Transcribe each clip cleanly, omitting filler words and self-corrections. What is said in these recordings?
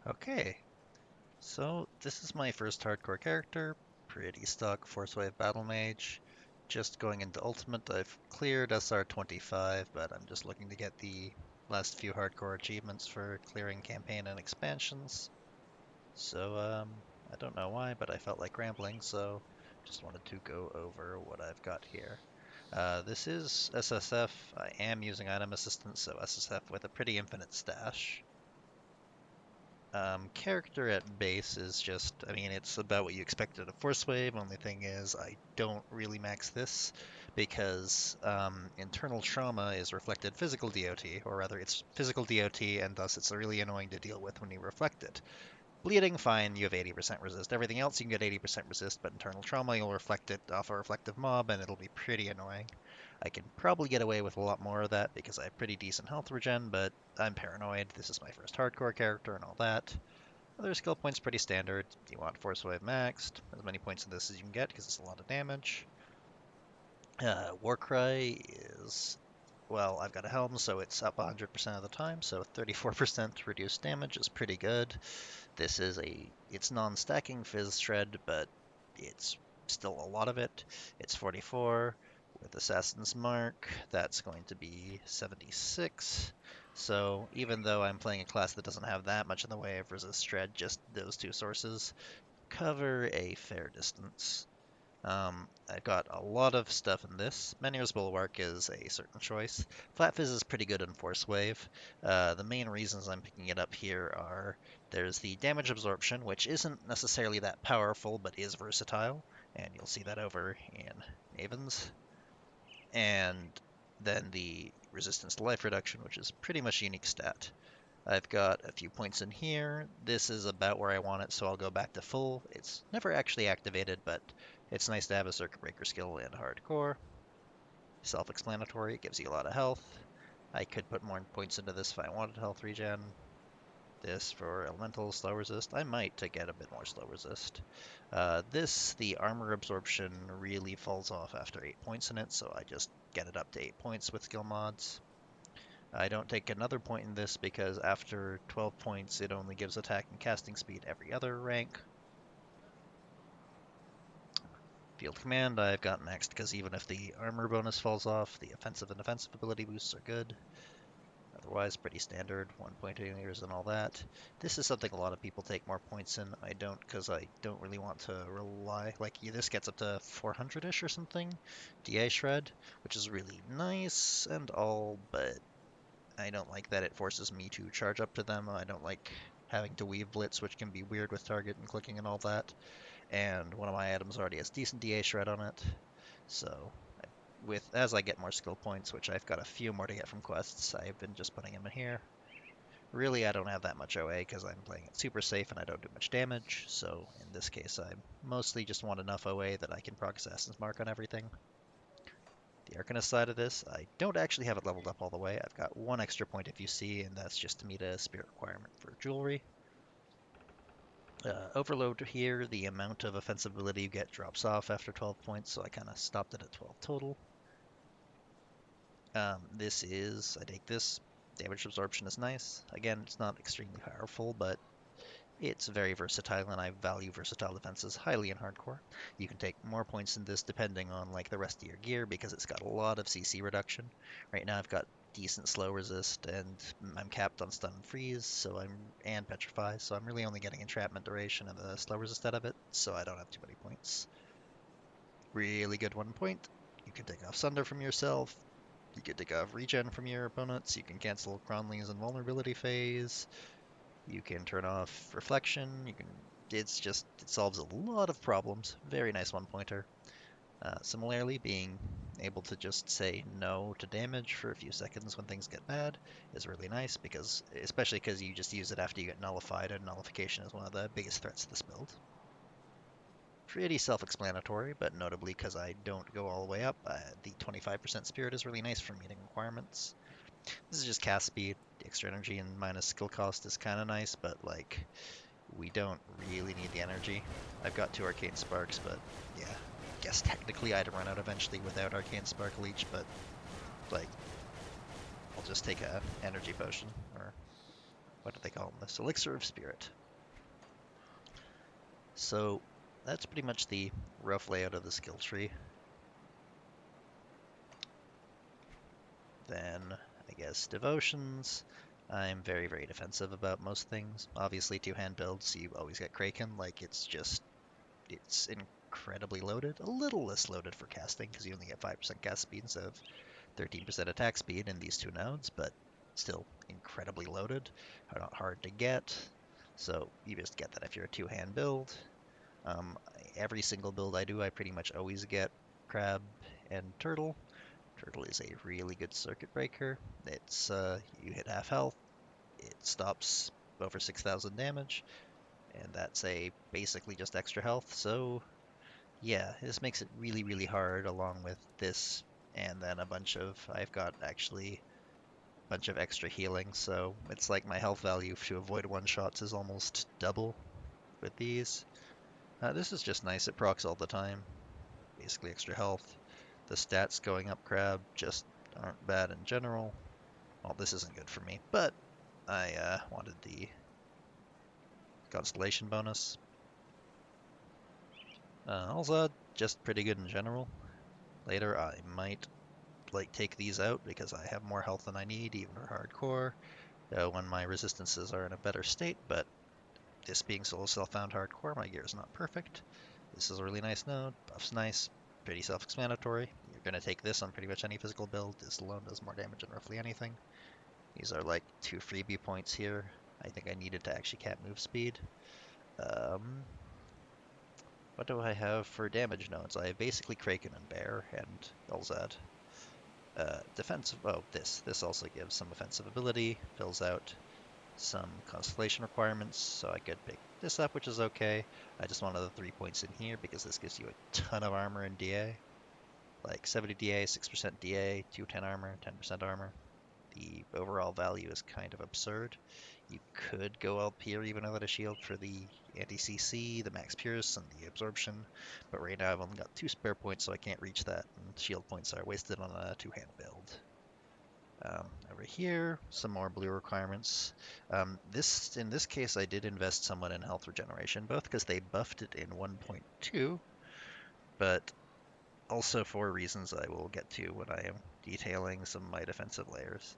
Okay, so this is my first hardcore character, pretty stock Forcewave Battlemage. Just going into Ultimate, I've cleared SR25, but I'm just looking to get the last few hardcore achievements for clearing campaign and expansions. So, I don't know why, but I felt like rambling, so just wanted to go over what I've got here. This is SSF. I am using item assistance, so SSF with a pretty infinite stash. Character at base is just, I mean, it's about what you expected of Force Wave. Only thing is, I don't really max this because internal trauma is reflected physical DOT, or rather, it's physical DOT, and thus it's really annoying to deal with when you reflect it. Bleeding, fine, you have 80% resist. Everything else you can get 80% resist, but internal trauma, you'll reflect it off a reflective mob, and it'll be pretty annoying. I can probably get away with a lot more of that because I have pretty decent health regen, but I'm paranoid. This is my first hardcore character and all that. Other skill points pretty standard. You want Force Wave maxed, as many points of this as you can get because it's a lot of damage. Warcry is, well, I've got a helm, so it's up 100% of the time, so 34% reduced damage is pretty good. This is it's non-stacking Phys Shred, but it's still a lot of it. It's 44. With Assassin's Mark, that's going to be 76. So even though I'm playing a class that doesn't have that much in the way of resist shred, just those two sources cover a fair distance. I've got a lot of stuff in this. Menier's Bulwark is a certain choice. Flat Fizz is pretty good in Force Wave. The main reasons I'm picking it up here are there's the damage absorption, which isn't necessarily that powerful, but is versatile, and you'll see that over in Mavens. And then the resistance to life reduction, which is pretty much a unique stat. I've got a few points in here. This is about where I want it, so I'll go back to full. It's never actually activated, but it's nice to have a circuit breaker skill in hardcore. Self-explanatory, it gives you a lot of health. I could put more points into this if I wanted health regen. This for elemental slow resist. I might to get a bit more slow resist. The armor absorption really falls off after 8 points in it, so I just get it up to 8 points with skill mods. I don't take another point in this because after 12 points it only gives attack and casting speed every other rank. Field Command I've got maxed because even if the armor bonus falls off, the offensive and defensive ability boosts are good. Otherwise, pretty standard, 1 point healers and all that. This is something a lot of people take more points in. I don't because I don't really want to rely, like this gets up to 400-ish or something, DA Shred, which is really nice and all, but I don't like that it forces me to charge up to them. I don't like having to weave blitz, which can be weird with target and clicking and all that. And one of my items already has decent DA shred on it. So with as I get more skill points, which I've got a few more to get from quests, I've been just putting them in here. Really, I don't have that much OA because I'm playing it super safe and I don't do much damage. So in this case, I mostly just want enough OA that I can proc Assassin's Mark on everything. The arcanist side of this, I don't actually have it leveled up all the way. I've got one extra point if you see, and that's just to meet a spirit requirement for jewelry. Overload here, the amount of offensive ability you get drops off after 12 points, so I kind of stopped it at 12 total. I take this. Damage absorption is nice. Again, it's not extremely powerful, but it's very versatile, and I value versatile defenses highly in hardcore. You can take more points in this depending on like the rest of your gear because it's got a lot of CC reduction. Right now I've got decent slow resist and I'm capped on stun and freeze, and petrify, so I'm really only getting entrapment duration and the slow resist out of it, so I don't have too many points. Really good 1 point. You can take off Sunder from yourself. You can take off regen from your opponents. You can cancel Cronley's invulnerability phase. You can turn off reflection. It solves a lot of problems. Very nice 1 pointer. Similarly, being able to just say no to damage for a few seconds when things get bad is really nice especially because you just use it after you get nullified, and nullification is one of the biggest threats to this build. Pretty self-explanatory, but notably because I don't go all the way up, the 25% spirit is really nice for meeting requirements. This is just cast speed. The extra energy and minus skill cost is kind of nice, but like we don't really need the energy. I've got 2 arcane sparks, but yeah, I guess technically I'd run out eventually without arcane spark leech, but like I'll just take a energy potion, or what do they call him this Elixir of Spirit. So that's pretty much the rough layout of the skill tree. Then, I guess, devotions. I'm very, very defensive about most things. Obviously, two-hand builds, you always get Kraken. Like, it's incredibly loaded. A little less loaded for casting, because you only get 5% cast speed instead of 13% attack speed in these two nodes, but still incredibly loaded. Not hard to get. So, you just get that if you're a two-hand build. Every single build I do, I pretty much always get Crab and Turtle. Turtle is a really good circuit breaker. It's you hit half health, it stops over 6,000 damage, and that's a basically just extra health. So yeah, this makes it really, really hard along with this and then I've got actually a bunch of extra healing, so it's like my health value to avoid one-shots is almost double with these. This is just nice, it procs all the time, basically extra health. The stats going up Crab just aren't bad in general. Well, this isn't good for me, but I wanted the constellation bonus. Ulzaad, just pretty good in general. Later I might take these out because I have more health than I need, even for hardcore, when my resistances are in a better state, but this being solo self-found hardcore, my gear is not perfect. This is a really nice node, buff's nice, pretty self-explanatory. You're going to take this on pretty much any physical build. This alone does more damage than roughly anything. These are like 2 freebie points here. I think I needed to actually cap move speed. What do I have for damage nodes? I have basically Kraken and Bear and Ulzaad. Defensive, oh, this also gives some offensive ability, fills out some constellation requirements, so I could pick this up, which is okay. I just wanted the 3 points in here because this gives you a ton of armor and DA. Like 70 DA, 6% DA, 210 armor, 10% armor. The overall value is kind of absurd. You could go up here even without a shield for the anti-CC, the max pierce, and the absorption, but right now I've only got 2 spare points, so I can't reach that, and shield points are wasted on a two-hand build. Over here, some more blue requirements. In this case, I did invest somewhat in health regeneration, both because they buffed it in 1.2, but also for reasons I will get to when I am detailing some of my defensive layers.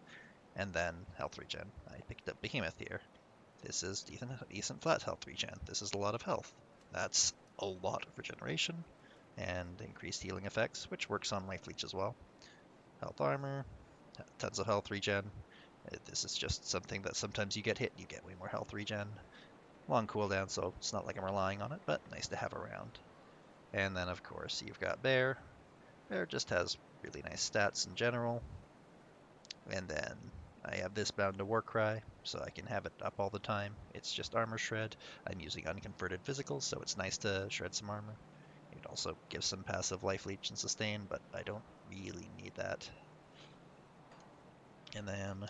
And then health regen. I picked up Behemoth here. This is decent flat health regen. This is a lot of health. That's a lot of regeneration and increased healing effects, which works on Life Leech as well. Health armor, tons of health regen. This is just something that sometimes you get hit, you get way more health regen. Long cooldown, so it's not like I'm relying on it, but nice to have around. And then, of course, you've got Bear. Bear just has really nice stats in general. And then I have this bound to Warcry, so I can have it up all the time. It's just armor shred. I'm using unconverted physicals, so it's nice to shred some armor. It also gives some passive life leech and sustain, but I don't really need that. And then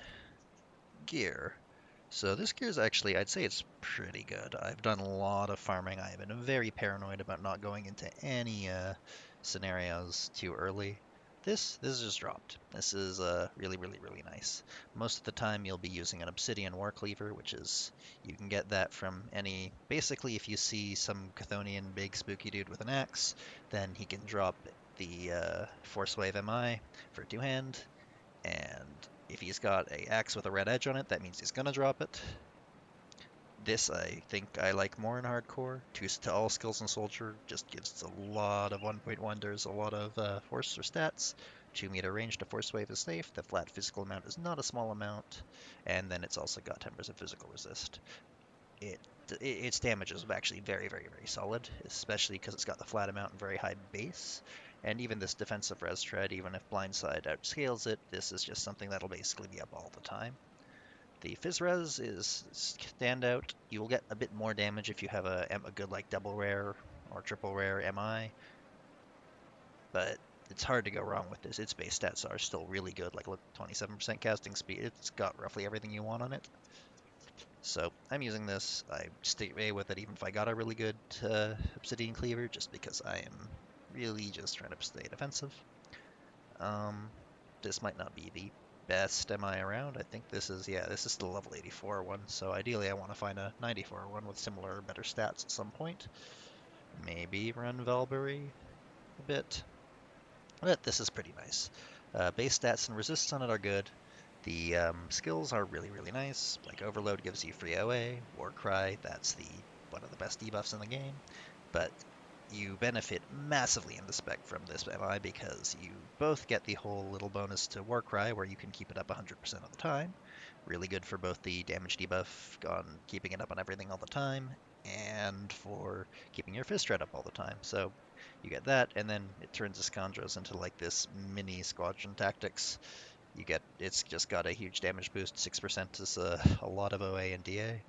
gear. So this gear is actually, I'd say it's pretty good. I've done a lot of farming. I've been very paranoid about not going into any scenarios too early. This is just dropped. This is really, really, really nice. Most of the time you'll be using an obsidian war cleaver, which is, you can get that from any, basically if you see some Chthonian big spooky dude with an axe, then he can drop the Forcewave MI for two-hand, and if he's got a axe with a red edge on it, that means he's gonna drop it. This I think I like more in hardcore. 2 to all skills in soldier just gives a lot of 1-point wonders, a lot of force or stats. 2-meter range to force wave is safe. The flat physical amount is not a small amount, and then it's also got 10% physical resist. Its damage is actually very, very, very solid, especially because it's got the flat amount and very high base. And even this defensive res tread, even if blindside outscales it, this is just something that'll basically be up all the time. The phys res is standout. You will get a bit more damage if you have a good like double rare or triple rare MI, but it's hard to go wrong with this. Its base stats are still really good, like look, 27% casting speed. It's got roughly everything you want on it. So I'm using this. I stay with it even if I got a really good obsidian cleaver, just because I am really just trying to stay defensive. This might not be the best MI around. I think this is, yeah, this is the level 84 one, so ideally I want to find a 94 one with similar or better stats at some point. Maybe run Valbury a bit, but this is pretty nice. Base stats and resists on it are good. The skills are really, really nice. Like Overload gives you free OA, Warcry, that's the one of the best debuffs in the game. But you benefit massively in the spec from this MI because you both get the whole little bonus to Warcry where you can keep it up 100% of the time. Really good for both the damage debuff on keeping it up on everything all the time and for keeping your fist shred up all the time. So you get that, and then it turns Iskandros into like this mini squadron tactics. It's just got a huge damage boost. 6% is a lot of OA and DA.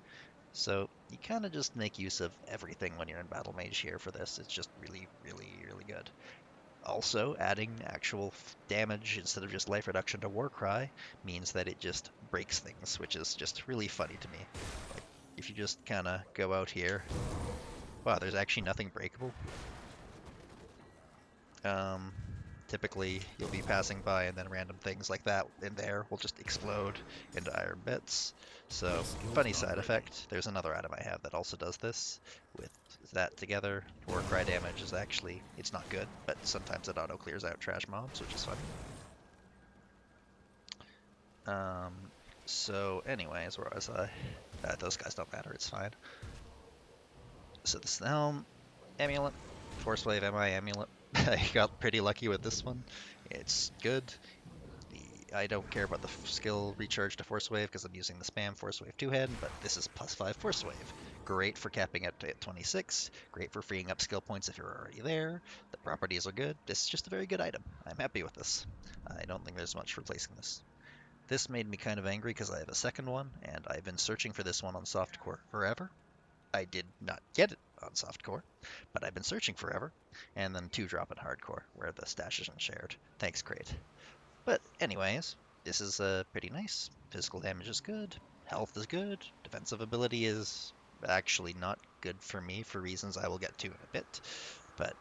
So you kind of just make use of everything when you're in Battlemage here for this. It's just really, really, really good. Also, adding actual damage instead of just life reduction to Warcry means that it just breaks things, which is just really funny to me. Like, if you just kind of go out here, wow, there's actually nothing breakable. Um, Typically, you'll be passing by and then random things like that in there will just explode into iron bits. So, funny side effect. There's another item I have that also does this. With that together, Warcry damage is actually, it's not good, but sometimes it auto clears out trash mobs, which is funny. Um, so anyways, where was I? Those guys don't matter, it's fine. So this is the helm, amulet, Forcewave MI amulet. I got pretty lucky with this one. It's good. I don't care about the skill recharge to Forcewave because I'm using the spam Forcewave two-hand, but this is +5 Forcewave. Great for capping it at 26, great for freeing up skill points if you're already there. The properties are good. This is just a very good item. I'm happy with this. I don't think there's much replacing this. This made me kind of angry because I have a second one, and I've been searching for this one on softcore forever. I did not get it on softcore, but I've been searching forever, and then 2-drop in hardcore, where the stash isn't shared. Thanks, Crate. But anyways, this is pretty nice. Physical damage is good. Health is good. Defensive ability is actually not good for me for reasons I will get to in a bit. But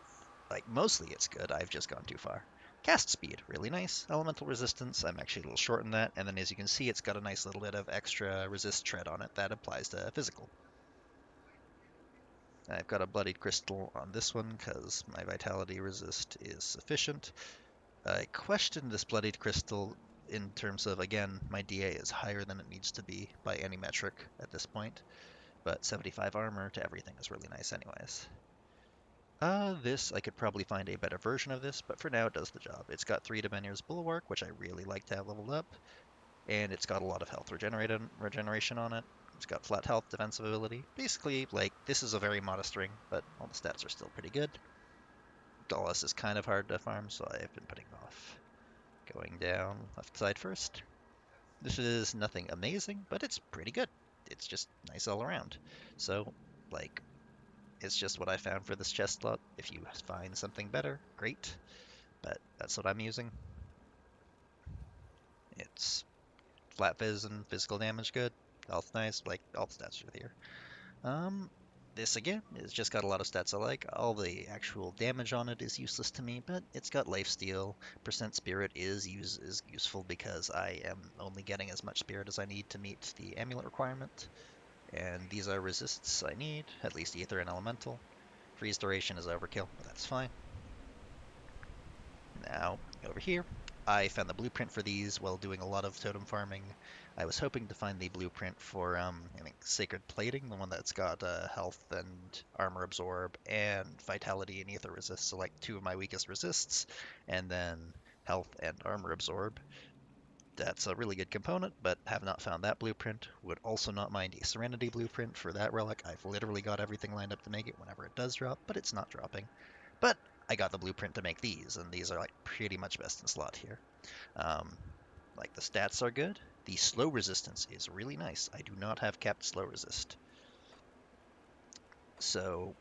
like mostly it's good. I've just gone too far. Cast speed, really nice. Elemental resistance, I'm actually a little short in that. And then as you can see, it's got a nice little bit of extra resist tread on it that applies to physical. I've got a bloodied crystal on this one because my vitality resist is sufficient. I question this bloodied crystal in terms of, again, my DA is higher than it needs to be by any metric at this point, but 75 armor to everything is really nice anyways. This, I could probably find a better version of this, but for now it does the job. It's got 3 Dominier's Bulwark, which I really like to have leveled up, and it's got a lot of health regeneration on it. It's got flat health, defensive ability. Basically, like, this is a very modest ring, but all the stats are still pretty good. Dallas is kind of hard to farm, so I've been putting off. Going down left side first. This is nothing amazing, but it's pretty good. It's just nice all around. So, like, it's just what I found for this chest slot. If you find something better, great. But that's what I'm using. It's flat fizz and physical damage good. Health nice, like all the stats are here. This again is just got a lot of stats I like. All the actual damage on it is useless to me, but it's got lifesteal. Percent spirit is useful because I am only getting as much spirit as I need to meet the amulet requirement. And these are resists I need, at least ether and elemental. Freeze duration is overkill, but that's fine. Now, over here, I found the blueprint for these while doing a lot of totem farming. I was hoping to find the blueprint for, I think, Sacred Plating, the one that's got health and armor absorb and vitality and ether resist, so like 2 of my weakest resists, and then health and armor absorb. That's a really good component, but have not found that blueprint. Would also not mind a Serenity blueprint for that relic. I've literally got everything lined up to make it whenever it does drop, but it's not dropping. But I got the blueprint to make these, and these are like pretty much best in slot here. Like the stats are good. The slow resistance is really nice. I do not have capped slow resist. So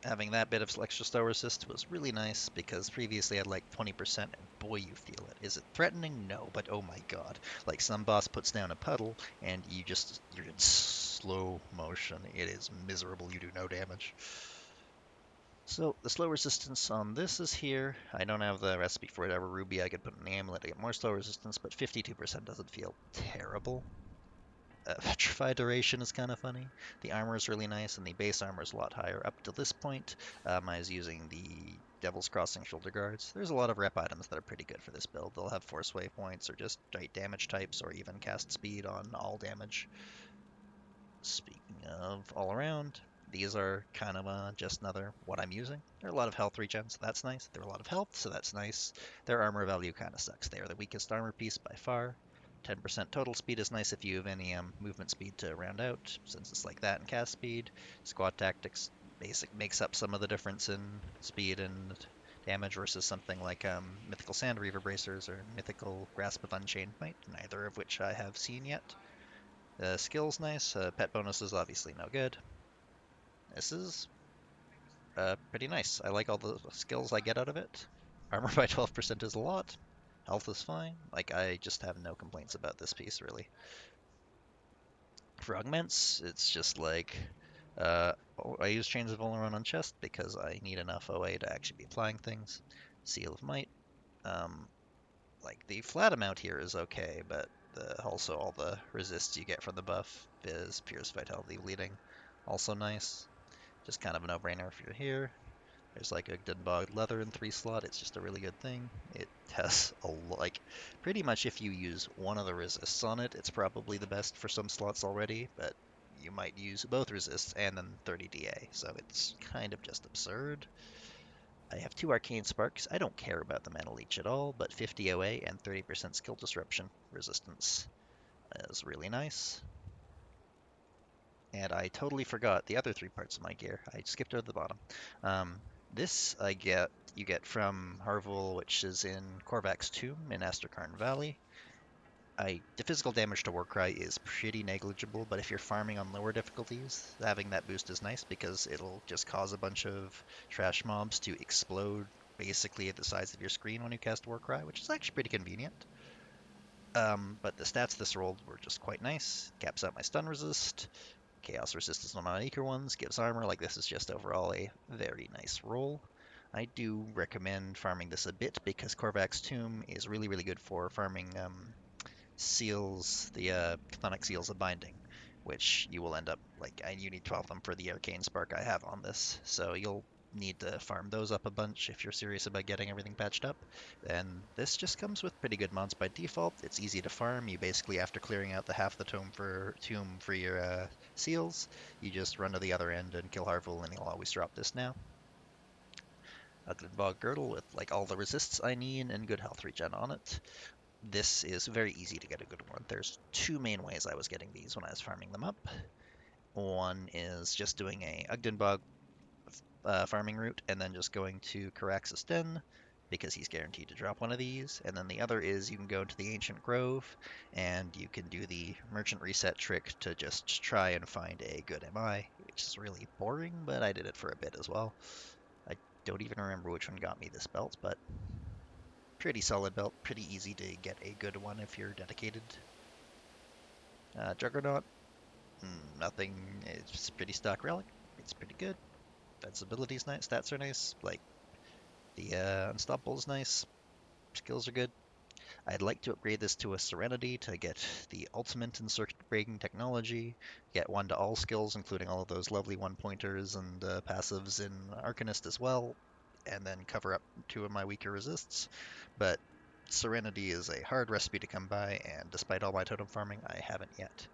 having that bit of extra slow resist was really nice because previously I had like 20% and boy you feel it. Is it threatening? No, but oh my god. Like some boss puts down a puddle and you're in slow motion. It is miserable. You do no damage. So the slow resistance on this is here. I don't have the recipe for it. Ever ruby, I could put an amulet to get more slow resistance, but 52% doesn't feel terrible. Petrify duration is kind of funny. The armor is really nice, and the base armor is a lot higher. Up to this point, I was using the Devil's Crossing shoulder guards. There's a lot of rep items that are pretty good for this build. They'll have Forcewave points, or just straight damage types, or even cast speed on all damage. Speaking of all around, these are kind of just another what I'm using. There are a lot of health regen, so that's nice. There are a lot of health, so that's nice. Their armor value kind of sucks. They are the weakest armor piece by far. 10% total speed is nice if you have any movement speed to round out, since it's like that in cast speed. Squad tactics basic makes up some of the difference in speed and damage versus something like Mythical Sand Reaver Bracers or Mythical Grasp of Unchained Might, neither of which I have seen yet. Skill's nice. Pet bonus is obviously no good. This is pretty nice. I like all the skills I get out of it. Armor by 12% is a lot. Health is fine. Like, I just have no complaints about this piece, really. For augments, it's just like... I use Chains of Oleron on chest because I need enough OA to actually be applying things. Seal of Might. Um, like, the flat amount here is okay, but also all the resists you get from the buff is Pierce, Vitality, Bleeding. Also nice. Just kind of a no-brainer if you're here. There's like a Dunbog Leather in 3 slot. It's just a really good thing. It has like pretty much if you use one of the resists on it, it's probably the best for some slots already, but you might use both resists and then 30 DA, so it's kind of just absurd. I have 2 Arcane Sparks. I don't care about the Mana Leech at all, but 50 OA and 30% skill disruption resistance is really nice. And I totally forgot the other 3 parts of my gear. I skipped over the bottom. This you get from Harville, which is in Korvac's Tomb in Astrakarn Valley. The physical damage to Warcry is pretty negligible, but if you're farming on lower difficulties, having that boost is nice because it'll just cause a bunch of trash mobs to explode basically at the size of your screen when you cast Warcry, which is actually pretty convenient. But the stats this rolled were just quite nice. Caps out my stun resist, Chaos resistance on non-eager ones, gives armor. Like, this is just overall a very nice roll. I do recommend farming this a bit because Korvac's Tomb is really, really good for farming seals, the chthonic seals of binding, which you will end up, like, you need 12 of them for the arcane spark I have on this, so you'll need to farm those up a bunch if you're serious about getting everything patched up. And this just comes with pretty good mods by default. It's easy to farm. You basically, after clearing out the half the tomb for your seals, you just run to the other end and kill Harville, and he'll always drop this now. A Glidbog Girdle with like all the resists I need and good health regen on it. This is very easy to get a good one. There's 2 main ways I was getting these when I was farming them up. One is just doing a Ugdenbog farming route and then just going to Carax's Den because he's guaranteed to drop one of these. And then the other is you can go into the Ancient Grove and you can do the Merchant Reset trick to just try and find a good MI, which is really boring, but I did it for a bit as well. I don't even remember which one got me this belt, but pretty solid belt, pretty easy to get a good one if you're dedicated. Juggernaut, nothing, it's pretty stock relic, it's pretty good. Defensibility's nice, stats are nice, like the Unstoppable is nice, skills are good. I'd like to upgrade this to a Serenity to get the ultimate in circuit breaking technology, get 1 to all skills, including all of those lovely 1-pointers and passives in Arcanist as well, and then cover up 2 of my weaker resists. But Serenity is a hard recipe to come by, and despite all my totem farming, I haven't yet.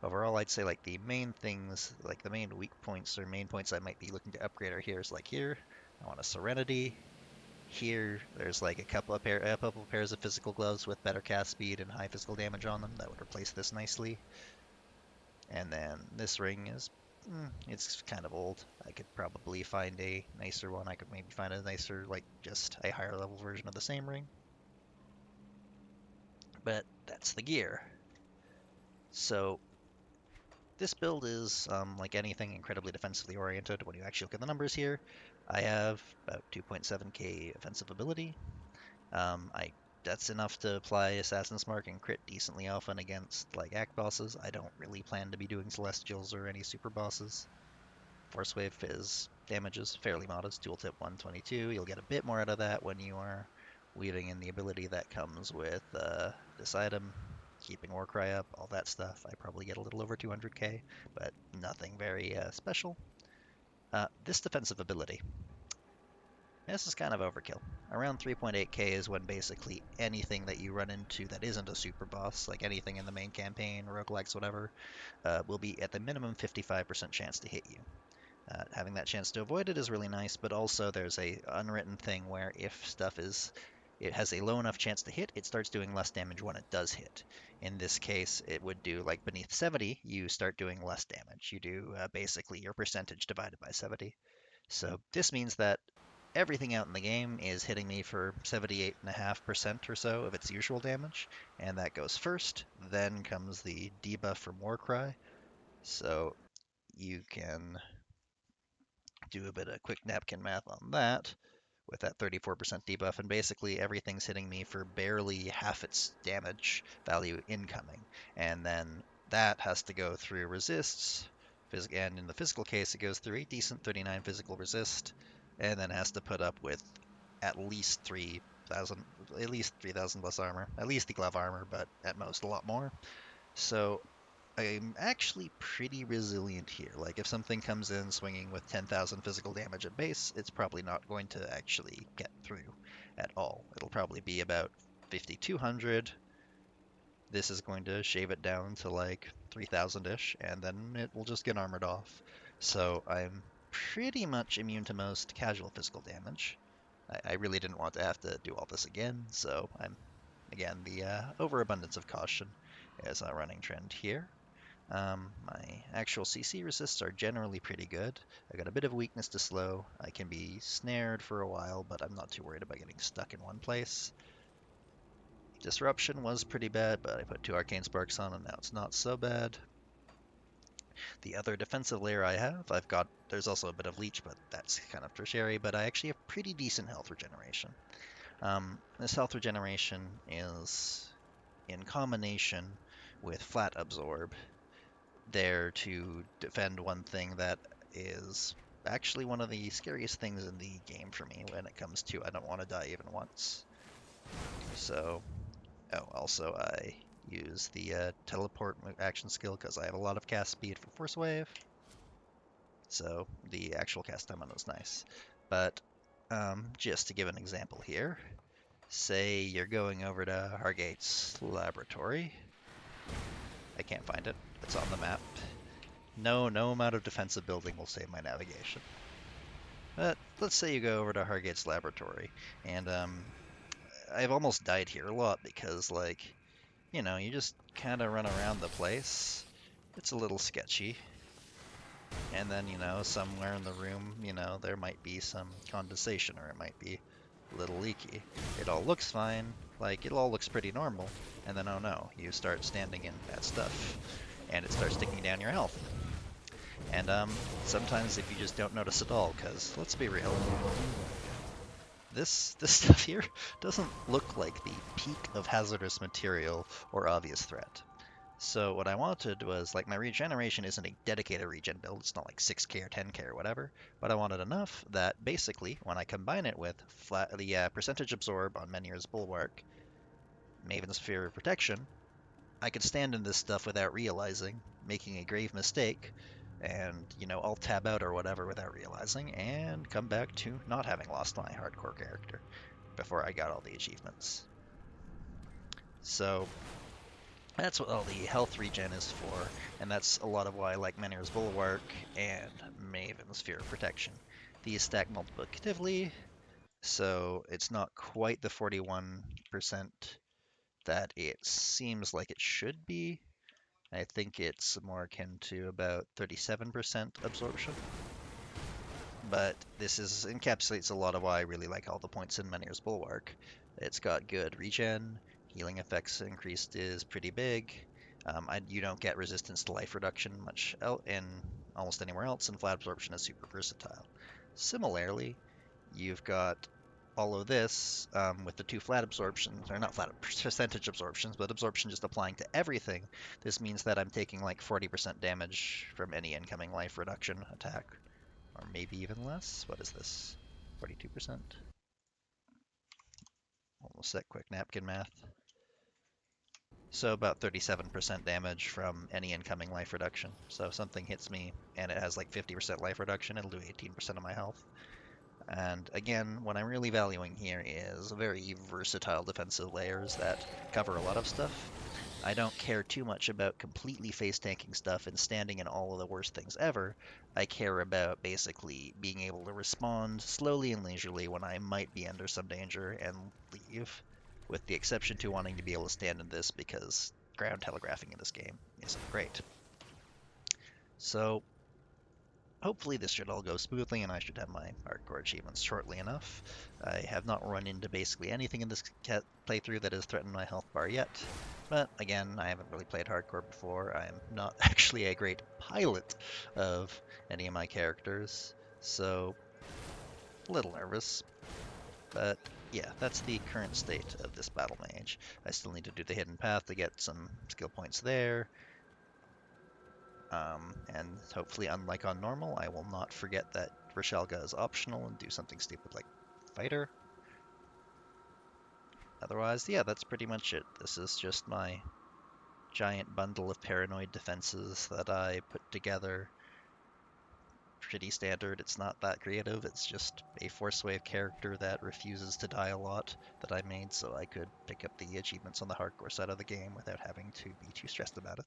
Overall, I'd say like the main things, like the main weak points or main points I might be looking to upgrade are here. I want a Serenity. Here, there's like a couple of pairs of physical gloves with better cast speed and high physical damage on them that would replace this nicely. And then this ring is, it's kind of old. I could probably find a nicer one. I could maybe find a nicer, like just a higher level version of the same ring. But that's the gear. So this build is, like anything, incredibly defensively oriented. When you actually look at the numbers here, I have about 2.7k offensive ability. That's enough to apply Assassin's Mark and crit decently often against like act bosses. I don't really plan to be doing Celestials or any super bosses. Forcewave Fizz damage is fairly modest, tooltip 122. You'll get a bit more out of that when you are weaving in the ability that comes with this item, keeping Warcry up, all that stuff. I probably get a little over 200k, but nothing very special. This defensive ability. This is kind of overkill. Around 3.8k is when basically anything that you run into that isn't a super boss, like anything in the main campaign, roguelikes, whatever, will be at the minimum 55% chance to hit you. Having that chance to avoid it is really nice, but also there's a unwritten thing where if stuff it has a low enough chance to hit, it starts doing less damage when it does hit. In this case, it would do like beneath 70, you start doing less damage. You do basically your percentage divided by 70. So this means that everything out in the game is hitting me for 78.5% or so of its usual damage, and that goes first. Then comes the debuff from Warcry. So you can do a bit of quick napkin math on that with that 34% debuff, and basically everything's hitting me for barely half its damage value incoming. And then that has to go through resists, and in the physical case, it goes through a decent 39 physical resist, and then has to put up with at least 3,000, at least 3,000 less armor, at least the glove armor, but at most a lot more. So I'm actually pretty resilient here. Like, if something comes in swinging with 10,000 physical damage at base, it's probably not going to actually get through at all. It'll probably be about 5,200. This is going to shave it down to like 3,000-ish, and then it will just get armored off. So I'm pretty much immune to most casual physical damage. I really didn't want to have to do all this again, so again, the overabundance of caution is a running trend here. My actual CC resists are generally pretty good. I got a bit of weakness to slow. I can be snared for a while, but I'm not too worried about getting stuck in one place. Disruption was pretty bad, but I put 2 Arcane Sparks on, and now it's not so bad. The other defensive layer I have, there's also a bit of Leech, but that's kind of tertiary, but I actually have pretty decent health regeneration. This health regeneration is in combination with Flat Absorb, there to defend one thing that is actually one of the scariest things in the game for me when it comes to I don't want to die even once. So, also I use the teleport action skill because I have a lot of cast speed for Force Wave. So the actual cast time on it is nice. But just to give an example here, say you're going over to Hargate's laboratory. I can't find it. It's on the map. No amount of defensive building will save my navigation. But let's say you go over to Hargate's laboratory, and I've almost died here a lot because, like, you just kind of run around the place. It's a little sketchy. And then, somewhere in the room, there might be some condensation, or it might be a little leaky. It all looks fine, like, it all looks pretty normal, and then, oh no, you start standing in bad stuff, and it starts taking down your health. And sometimes if you just don't notice at all, because let's be real, this stuff here doesn't look like the peak of hazardous material or obvious threat. So what I wanted was, like, my regeneration isn't a dedicated regen build, it's not like 6k or 10k or whatever, but I wanted enough that basically, when I combine it with the percentage absorb on Menhir's Bulwark, Maven's Sphere of Protection, I could stand in this stuff without realizing, making a grave mistake, and, I'll tab out or whatever without realizing, and come back to not having lost my hardcore character before I got all the achievements. So that's what all the health regen is for, and that's a lot of why I like Menhir's Bulwark and Maven's Sphere of Protection. These stack multiplicatively, so it's not quite the 41% that it seems like it should be. I think it's more akin to about 37% absorption. But this encapsulates a lot of why I really like all the points in Menhir's Bulwark. It's got good regen, healing effects increased is pretty big. You don't get resistance to life reduction much in almost anywhere else, and flat absorption is super versatile. Similarly, you've got all of this with the 2 flat absorptions, or not flat percentage absorptions, but absorption just applying to everything. This means that I'm taking like 40% damage from any incoming life reduction attack. or maybe even less. What is this? 42%? Almost that quick napkin math. So about 37% damage from any incoming life reduction. So if something hits me and it has like 50% life reduction, it'll do 18% of my health. And again, what I'm really valuing here is very versatile defensive layers that cover a lot of stuff. I don't care too much about completely face tanking stuff and standing in all of the worst things ever. I care about basically being able to respond slowly and leisurely when I might be under some danger and leave, with the exception to wanting to be able to stand in this because ground telegraphing in this game isn't great. So hopefully this should all go smoothly and I should have my hardcore achievements shortly enough. I have not run into basically anything in this playthrough that has threatened my health bar yet, but again, I haven't really played hardcore before. I'm not actually a great pilot of any of my characters, so a little nervous, but yeah, that's the current state of this battle mage. I still need to do the hidden path to get some skill points there, and hopefully, unlike on normal, I will not forget that Rishelga is optional and do something stupid like fighter. Otherwise, yeah, that's pretty much it. This is just my giant bundle of paranoid defenses that I put together. Pretty standard. It's not that creative. It's just a Forcewave character that refuses to die a lot that I made so I could pick up the achievements on the hardcore side of the game without having to be too stressed about it.